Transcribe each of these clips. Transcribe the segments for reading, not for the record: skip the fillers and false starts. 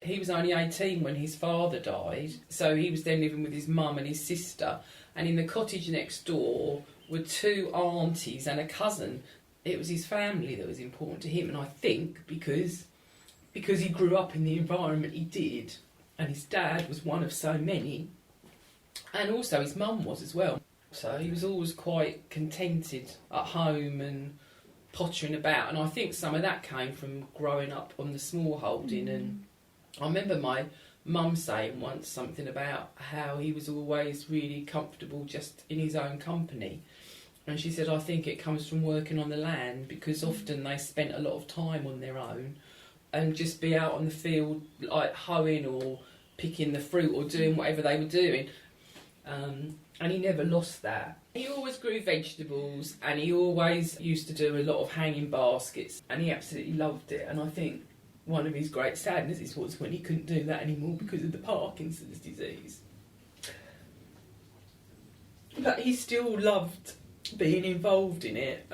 he was only 18 when his father died, so he was then living with his mum and his sister, and in the cottage next door were 2 aunties and a cousin. It was his family that was important to him, and I think because he grew up in the environment he did, and his dad was one of so many, and also his mum was as well. So he was always quite contented at home and pottering about, and I think some of that came from growing up on the small holding. And I remember my mum saying once something about how he was always really comfortable just in his own company. And she said, I think it comes from working on the land, because often they spent a lot of time on their own and just be out on the field like hoeing or picking the fruit or doing whatever they were doing. And he never lost that. He always grew vegetables, and he always used to do a lot of hanging baskets, and he absolutely loved it. And I think one of his great sadnesses was when he couldn't do that anymore because of the Parkinson's disease. But he still loved being involved in it.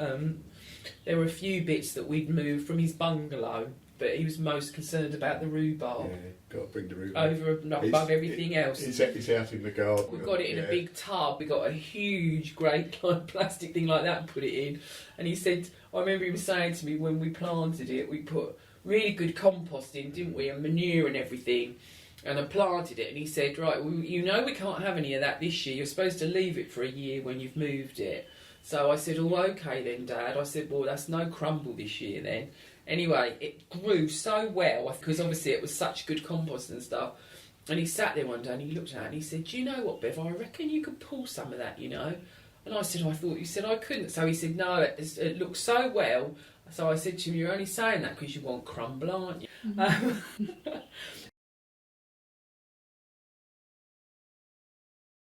There were a few bits that we'd moved from his bungalow, but he was most concerned about the rhubarb. Yeah, got to bring the rhubarb over and above everything else. It's out in the garden. We've got it in a big tub. We got a huge, great plastic thing like that and put it in. And he said, I remember him saying to me when we planted it, we put really good compost in, didn't we, and manure and everything. And I planted it, and he said, right, well, you know we can't have any of that this year. You're supposed to leave it for a year when you've moved it. So I said, oh, okay then, Dad. I said, well, that's no crumble this year then. Anyway, it grew so well, because obviously it was such good compost and stuff. And he sat there one day and he looked at it and he said, do you know what, Bev, I reckon you could pull some of that, you know. And I said, I thought you said I couldn't. So he said, no, it looks so well. So I said to him, you're only saying that because you want crumble, aren't you?